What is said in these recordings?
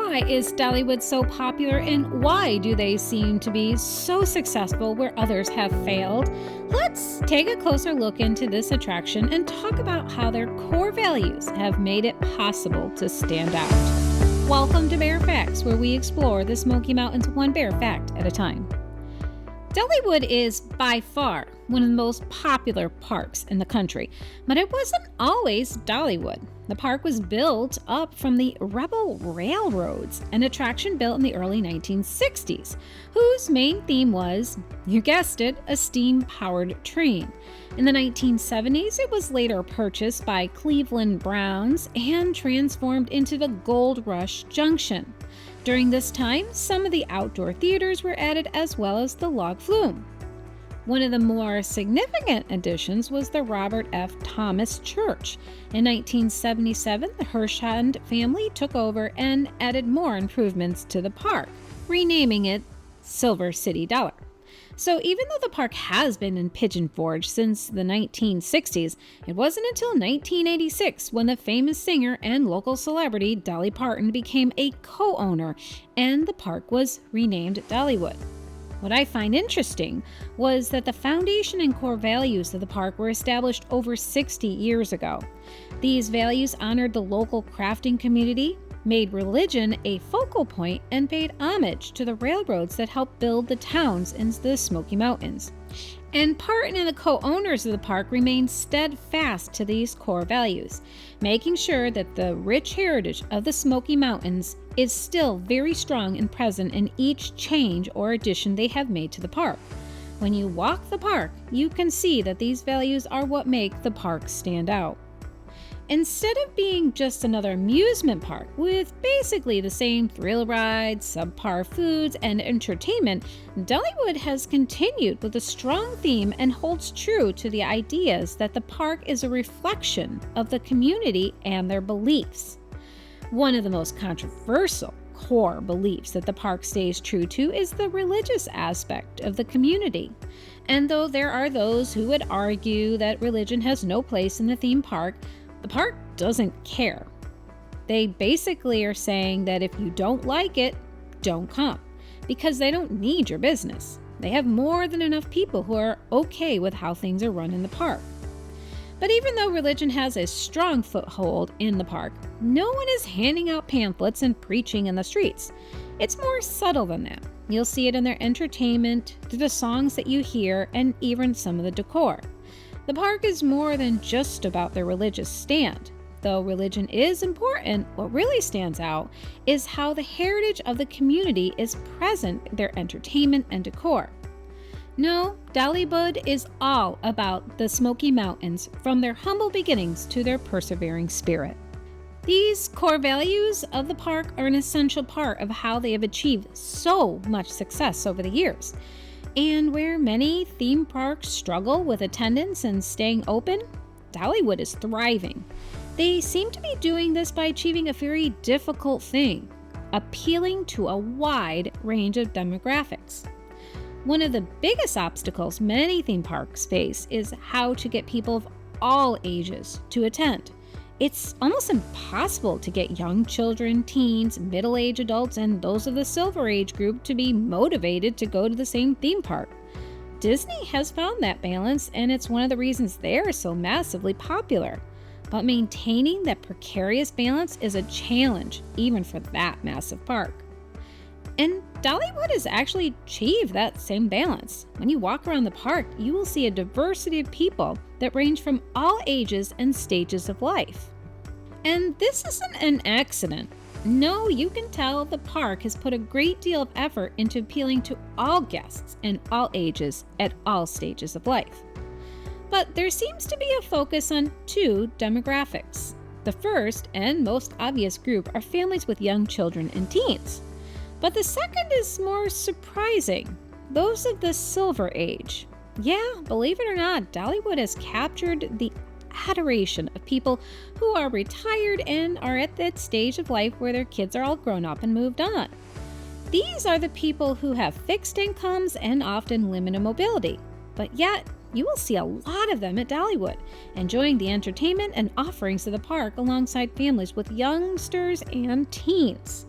Why is Dollywood so popular and why do they seem to be so successful where others have failed? Let's take a closer look into this attraction and talk about how their core values have made it possible to stand out. Welcome to Bear Facts, where we explore the Smoky Mountains one bear fact at a time. Dollywood is by far one of the most popular parks in the country, but it wasn't always Dollywood. The park was built up from the Rebel Railroads, an attraction built in the early 1960s, whose main theme was, you guessed it, a steam-powered train. In the 1970s, it was later purchased by Cleveland Browns and transformed into the Gold Rush Junction. During this time, some of the outdoor theaters were added as well as the log flume. One of the more significant additions was the Robert F. Thomas Church. In 1977, the Hirshhand family took over and added more improvements to the park, renaming it Silver City Dollar. So even though the park has been in Pigeon Forge since the 1960s, it wasn't until 1986 when the famous singer and local celebrity Dolly Parton became a co-owner and the park was renamed Dollywood. What I find interesting was that the foundation and core values of the park were established over 60 years ago. These values honored the local crafting community, made religion a focal point, and paid homage to the railroads that helped build the towns in the Smoky Mountains. And Parton and the co-owners of the park remained steadfast to these core values, making sure that the rich heritage of the Smoky Mountains is still very strong and present in each change or addition they have made to the park. When you walk the park, you can see that these values are what make the park stand out. Instead of being just another amusement park with basically the same thrill rides, subpar foods, and entertainment, Dollywood has continued with a strong theme and holds true to the ideas that the park is a reflection of the community and their beliefs. One of the most controversial core beliefs that the park stays true to is the religious aspect of the community. And though there are those who would argue that religion has no place in the theme park, the park doesn't care. They basically are saying that if you don't like it, don't come, because they don't need your business. They have more than enough people who are okay with how things are run in the park. But even though religion has a strong foothold in the park, no one is handing out pamphlets and preaching in the streets. It's more subtle than that. You'll see it in their entertainment, through the songs that you hear, and even some of the decor. The park is more than just about their religious stand. Though religion is important, what really stands out is how the heritage of the community is present in their entertainment and decor. No, Dollywood is all about the Smoky Mountains, from their humble beginnings to their persevering spirit. These core values of the park are an essential part of how they have achieved so much success over the years. And where many theme parks struggle with attendance and staying open, Dollywood is thriving. They seem to be doing this by achieving a very difficult thing, appealing to a wide range of demographics. One of the biggest obstacles many theme parks face is how to get people of all ages to attend. It's almost impossible to get young children, teens, middle-aged adults, and those of the Silver Age group to be motivated to go to the same theme park. Disney has found that balance, and it's one of the reasons they're so massively popular. But maintaining that precarious balance is a challenge, even for that massive park. And Dollywood has actually achieved that same balance. When you walk around the park, you will see a diversity of people that range from all ages and stages of life. And this isn't an accident. No, you can tell the park has put a great deal of effort into appealing to all guests in all ages at all stages of life. But there seems to be a focus on two demographics. The first and most obvious group are families with young children and teens. But the second is more surprising, those of the Silver Age. Yeah, believe it or not, Dollywood has captured the adoration of people who are retired and are at that stage of life where their kids are all grown up and moved on. These are the people who have fixed incomes and often limited mobility, but yet you will see a lot of them at Dollywood, enjoying the entertainment and offerings of the park alongside families with youngsters and teens.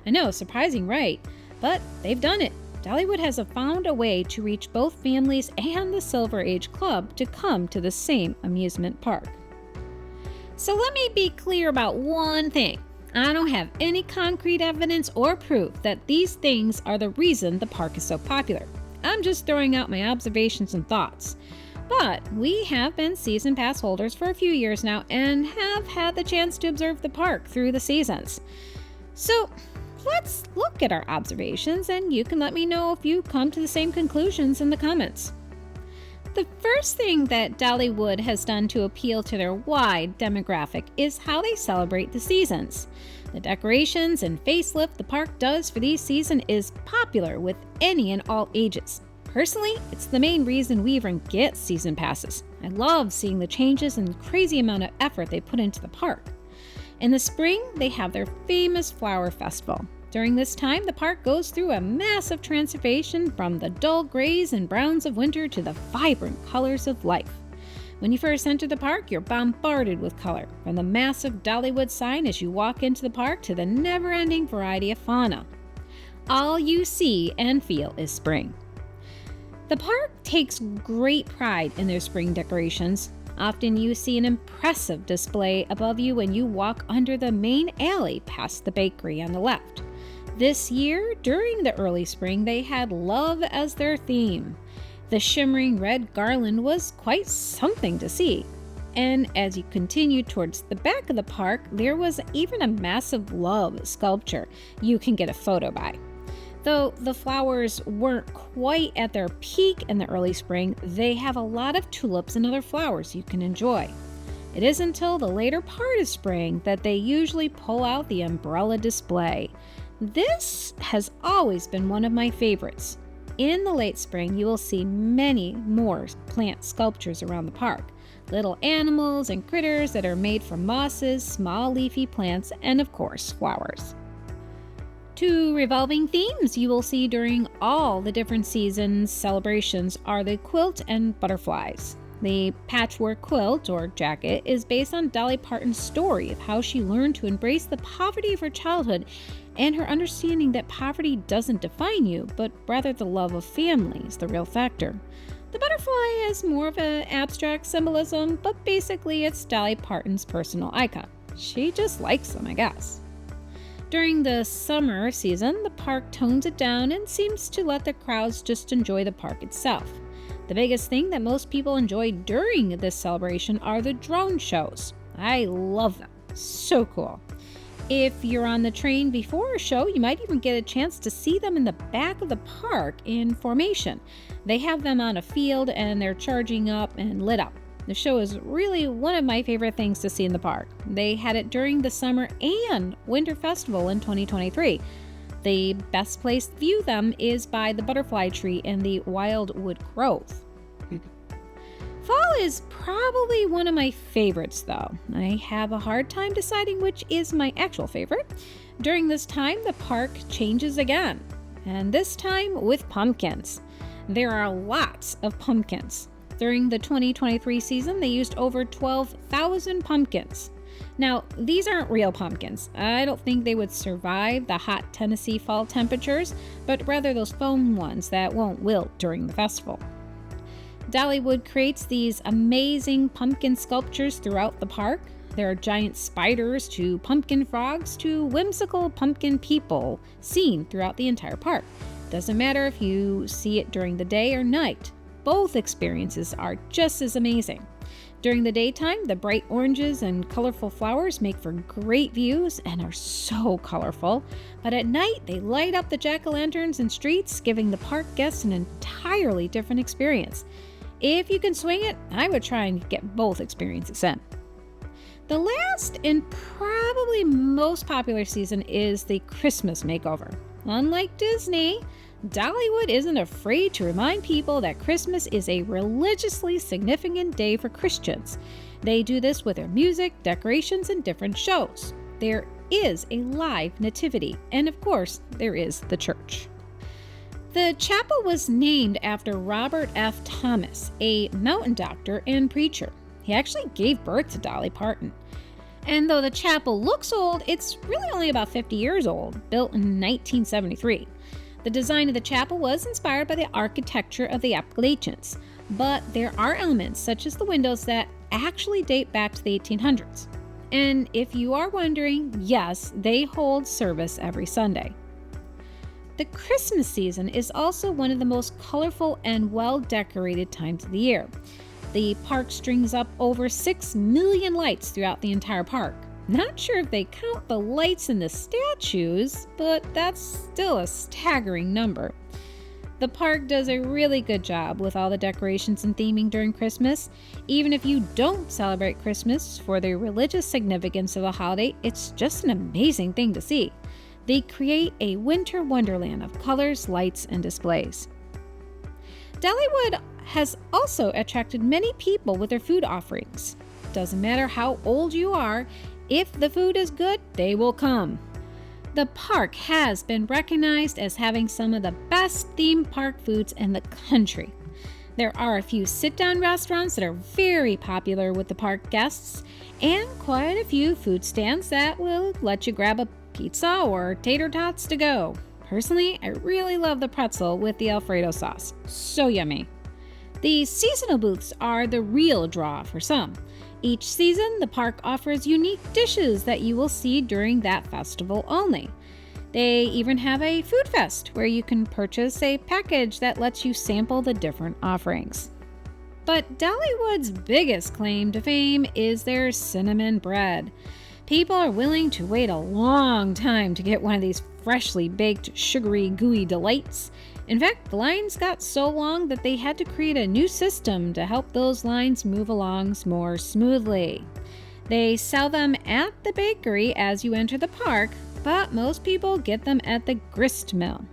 I know, surprising, right? But they've done it. Dollywood has found a way to reach both families and the Silver Age Club to come to the same amusement park. So let me be clear about one thing. I don't have any concrete evidence or proof that these things are the reason the park is so popular. I'm just throwing out my observations and thoughts. But we have been season pass holders for a few years now and have had the chance to observe the park through the seasons. So let's look at our observations, and you can let me know if you come to the same conclusions in the comments. The first thing that Dollywood has done to appeal to their wide demographic is how they celebrate the seasons. The decorations and facelift the park does for these seasons is popular with any and all ages. Personally, it's the main reason we even get season passes. I love seeing the changes and crazy amount of effort they put into the park. In the spring, they have their famous flower festival. During this time, the park goes through a massive transformation from the dull grays and browns of winter to the vibrant colors of life. When you first enter the park, you're bombarded with color, from the massive Dollywood sign as you walk into the park to the never-ending variety of fauna. All you see and feel is spring. The park takes great pride in their spring decorations. Often you see an impressive display above you when you walk under the main alley past the bakery on the left. This year, during the early spring, they had love as their theme. The shimmering red garland was quite something to see. And as you continued towards the back of the park, there was even a massive love sculpture you can get a photo by. Though the flowers weren't quite at their peak in the early spring, they have a lot of tulips and other flowers you can enjoy. It isn't until the later part of spring that they usually pull out the umbrella display. This has always been one of my favorites. In the late spring, you will see many more plant sculptures around the park. Little animals and critters that are made from mosses, small leafy plants, and of course, flowers. Two revolving themes you will see during all the different seasons celebrations are the quilt and butterflies. The patchwork quilt or jacket is based on Dolly Parton's story of how she learned to embrace the poverty of her childhood and her understanding that poverty doesn't define you, but rather the love of family is the real factor. The butterfly has more of an abstract symbolism, but basically it's Dolly Parton's personal icon. She just likes them, I guess. During the summer season, the park tones it down and seems to let the crowds just enjoy the park itself. The biggest thing that most people enjoy during this celebration are the drone shows. I love them. So cool. If you're on the train before a show, you might even get a chance to see them in the back of the park in formation. They have them on a field and they're charging up and lit up. The show is really one of my favorite things to see in the park. They had it during the summer and winter festival in 2023. The best place to view them is by the butterfly tree in the Wildwood Grove. Fall is probably one of my favorites though. I have a hard time deciding which is my actual favorite. During this time, the park changes again, and this time with pumpkins. There are lots of pumpkins. During the 2023 season, they used over 12,000 pumpkins. Now, these aren't real pumpkins. I don't think they would survive the hot Tennessee fall temperatures, but rather those foam ones that won't wilt during the festival. Dollywood creates these amazing pumpkin sculptures throughout the park. There are giant spiders to pumpkin frogs to whimsical pumpkin people seen throughout the entire park. Doesn't matter if you see it during the day or night. Both experiences are just as amazing. During the daytime, the bright oranges and colorful flowers make for great views and are so colorful. But at night, they light up the jack-o'-lanterns and streets, giving the park guests an entirely different experience. If you can swing it, I would try and get both experiences in. The last and probably most popular season is the Christmas makeover. Unlike Disney, Dollywood isn't afraid to remind people that Christmas is a religiously significant day for Christians. They do this with their music, decorations, and different shows. There is a live nativity, and of course, there is the church. The chapel was named after Robert F. Thomas, a mountain doctor and preacher. He actually gave birth to Dolly Parton. And though the chapel looks old, it's really only about 50 years old, built in 1973. The design of the chapel was inspired by the architecture of the Appalachians, but there are elements such as the windows that actually date back to the 1800s. And if you are wondering, yes, they hold service every Sunday. The Christmas season is also one of the most colorful and well-decorated times of the year. The park strings up over 6 million lights throughout the entire park. Not sure if they count the lights in the statues, but that's still a staggering number. The park does a really good job with all the decorations and theming during Christmas. Even if you don't celebrate Christmas for the religious significance of the holiday, it's just an amazing thing to see. They create a winter wonderland of colors, lights, and displays. Dollywood has also attracted many people with their food offerings. Doesn't matter how old you are, if the food is good, they will come. The park has been recognized as having some of the best theme park foods in the country. There are a few sit-down restaurants that are very popular with the park guests, and quite a few food stands that will let you grab a pizza or tater tots to go. Personally, I really love the pretzel with the Alfredo sauce. So yummy. The seasonal booths are the real draw for some. Each season, the park offers unique dishes that you will see during that festival only. They even have a food fest where you can purchase a package that lets you sample the different offerings. But Dollywood's biggest claim to fame is their cinnamon bread. People are willing to wait a long time to get one of these freshly baked, sugary, gooey delights. In fact, the lines got so long that they had to create a new system to help those lines move along more smoothly. They sell them at the bakery as you enter the park, but most people get them at the grist mill.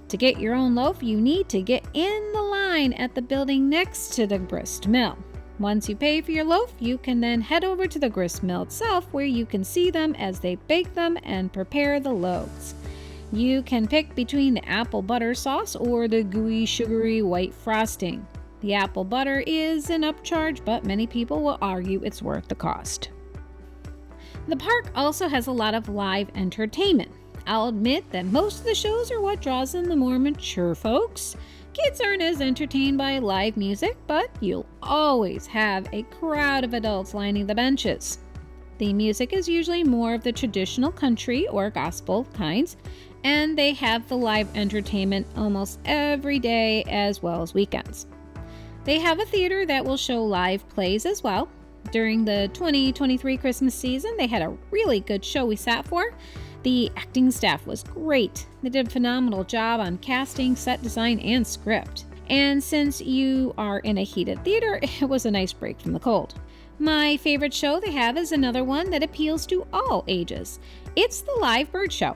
To get your own loaf, you need to get in the line at the building next to the grist mill. Once you pay for your loaf, you can then head over to the grist mill itself where you can see them as they bake them and prepare the loaves. You can pick between the apple butter sauce or the gooey, sugary white frosting. The apple butter is an upcharge, but many people will argue it's worth the cost. The park also has a lot of live entertainment. I'll admit that most of the shows are what draws in the more mature folks. Kids aren't as entertained by live music, but you'll always have a crowd of adults lining the benches. The music is usually more of the traditional country or gospel kinds, and they have the live entertainment almost every day as well as weekends. They have a theater that will show live plays as well. During the 2023 Christmas season, they had a really good show we sat for. The acting staff was great. They did a phenomenal job on casting, set design, and script. And since you are in a heated theater, it was a nice break from the cold. My favorite show they have is another one that appeals to all ages. It's the live bird show.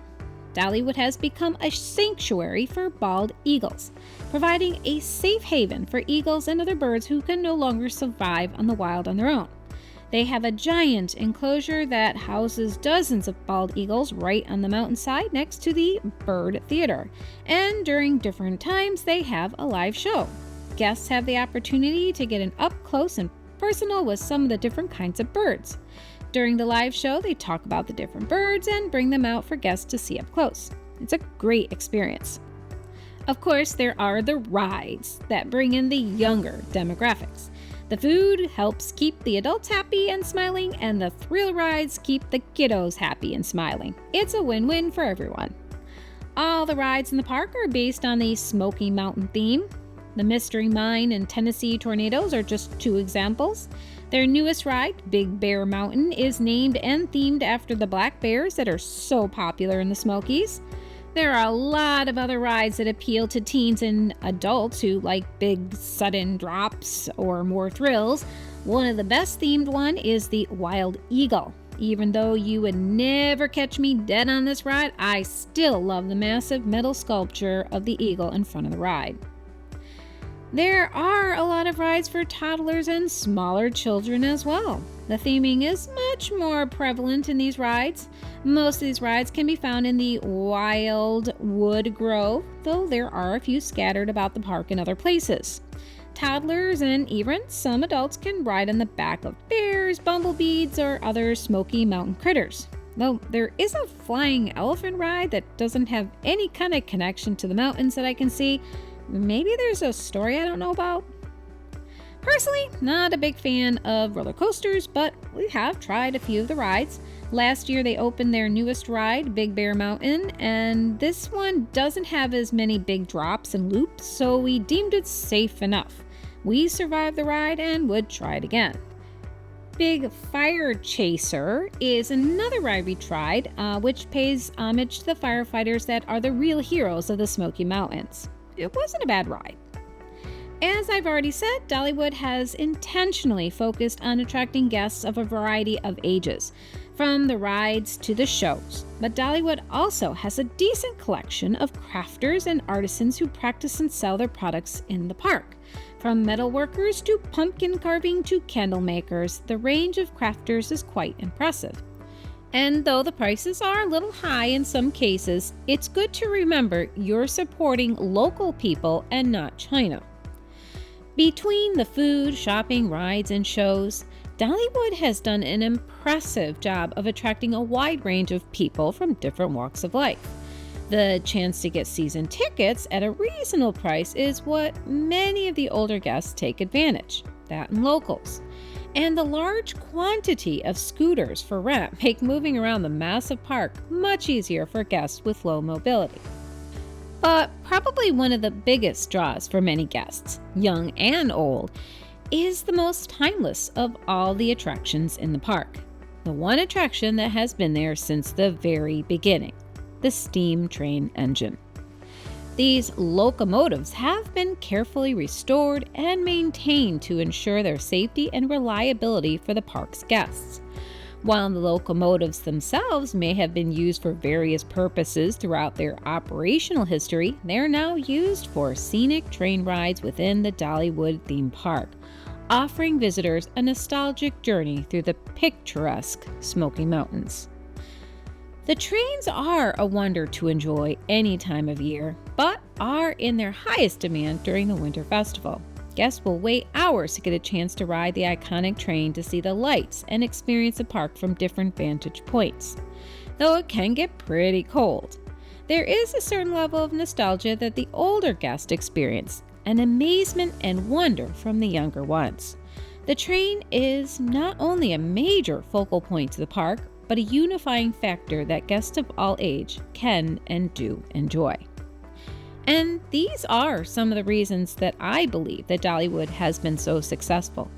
Dollywood has become a sanctuary for bald eagles, providing a safe haven for eagles and other birds who can no longer survive on the wild on their own. They have a giant enclosure that houses dozens of bald eagles right on the mountainside next to the bird theater, and during different times they have a live show. Guests have the opportunity to get an up close and personal with some of the different kinds of birds. During the live show, they talk about the different birds and bring them out for guests to see up close. It's a great experience. Of course, there are the rides that bring in the younger demographics. The food helps keep the adults happy and smiling, and the thrill rides keep the kiddos happy and smiling. It's a win-win for everyone. All the rides in the park are based on the Smoky Mountain theme. The Mystery Mine and Tennessee Tornadoes are just two examples. Their newest ride, Big Bear Mountain, is named and themed after the black bears that are so popular in the Smokies. There are a lot of other rides that appeal to teens and adults who like big sudden drops or more thrills. One of the best themed one is the Wild Eagle. Even though you would never catch me dead on this ride, I still love the massive metal sculpture of the eagle in front of the ride. There are a lot of rides for toddlers and smaller children as well. The theming is much more prevalent in these rides. Most of these rides can be found in the Wildwood Grove, though there are a few scattered about the park in other places. toddlers and even some adults can ride on the back of bears, bumblebees, or other Smoky Mountain critters. Though there is a flying elephant ride that doesn't have any kind of connection to the mountains that I can see. Maybe there's a story I don't know about. Personally, not a big fan of roller coasters, but we have tried a few of the rides. Last year they opened their newest ride, Big Bear Mountain, and this one doesn't have as many big drops and loops, so we deemed it safe enough. We survived the ride and would try it again. Big Fire Chaser is another ride we tried, which pays homage to the firefighters that are the real heroes of the Smoky Mountains. It wasn't a bad ride. As I've already said, Dollywood has intentionally focused on attracting guests of a variety of ages, from the rides to the shows. But Dollywood also has a decent collection of crafters and artisans who practice and sell their products in the park. From metalworkers to pumpkin carving to candle makers, the range of crafters is quite impressive. And though the prices are a little high in some cases, it's good to remember you're supporting local people and not China. Between the food, shopping, rides, and shows, Dollywood has done an impressive job of attracting a wide range of people from different walks of life. The chance to get season tickets at a reasonable price is what many of the older guests take advantage, that and locals. And the large quantity of scooters for rent make moving around the massive park much easier for guests with low mobility. But probably one of the biggest draws for many guests, young and old, is the most timeless of all the attractions in the park. The one attraction that has been there since the very beginning, the steam train engine. These locomotives have been carefully restored and maintained to ensure their safety and reliability for the park's guests. While the locomotives themselves may have been used for various purposes throughout their operational history, they are now used for scenic train rides within the Dollywood theme park, offering visitors a nostalgic journey through the picturesque Smoky Mountains. The trains are a wonder to enjoy any time of year, but are in their highest demand during the winter festival. Guests will wait hours to get a chance to ride the iconic train to see the lights and experience the park from different vantage points, though it can get pretty cold. There is a certain level of nostalgia that the older guests experience, and amazement and wonder from the younger ones. The train is not only a major focal point to the park, but a unifying factor that guests of all age can and do enjoy. And these are some of the reasons that I believe that Dollywood has been so successful.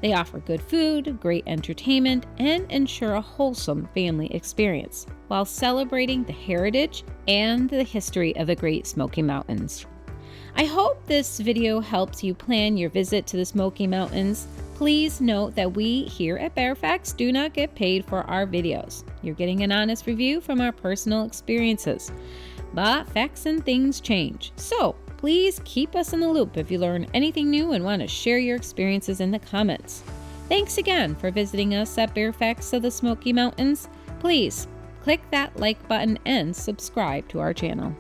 They offer good food, great entertainment, and ensure a wholesome family experience, while celebrating the heritage and the history of the Great Smoky Mountains. I hope this video helps you plan your visit to the Smoky Mountains. Please note that we here at Bearfacts do not get paid for our videos. You're getting an honest review from our personal experiences. But facts and things change, so please keep us in the loop if you learn anything new and want to share your experiences in the comments. Thanks again for visiting us at Bearfacts of the Smoky Mountains. Please click that like button and subscribe to our channel.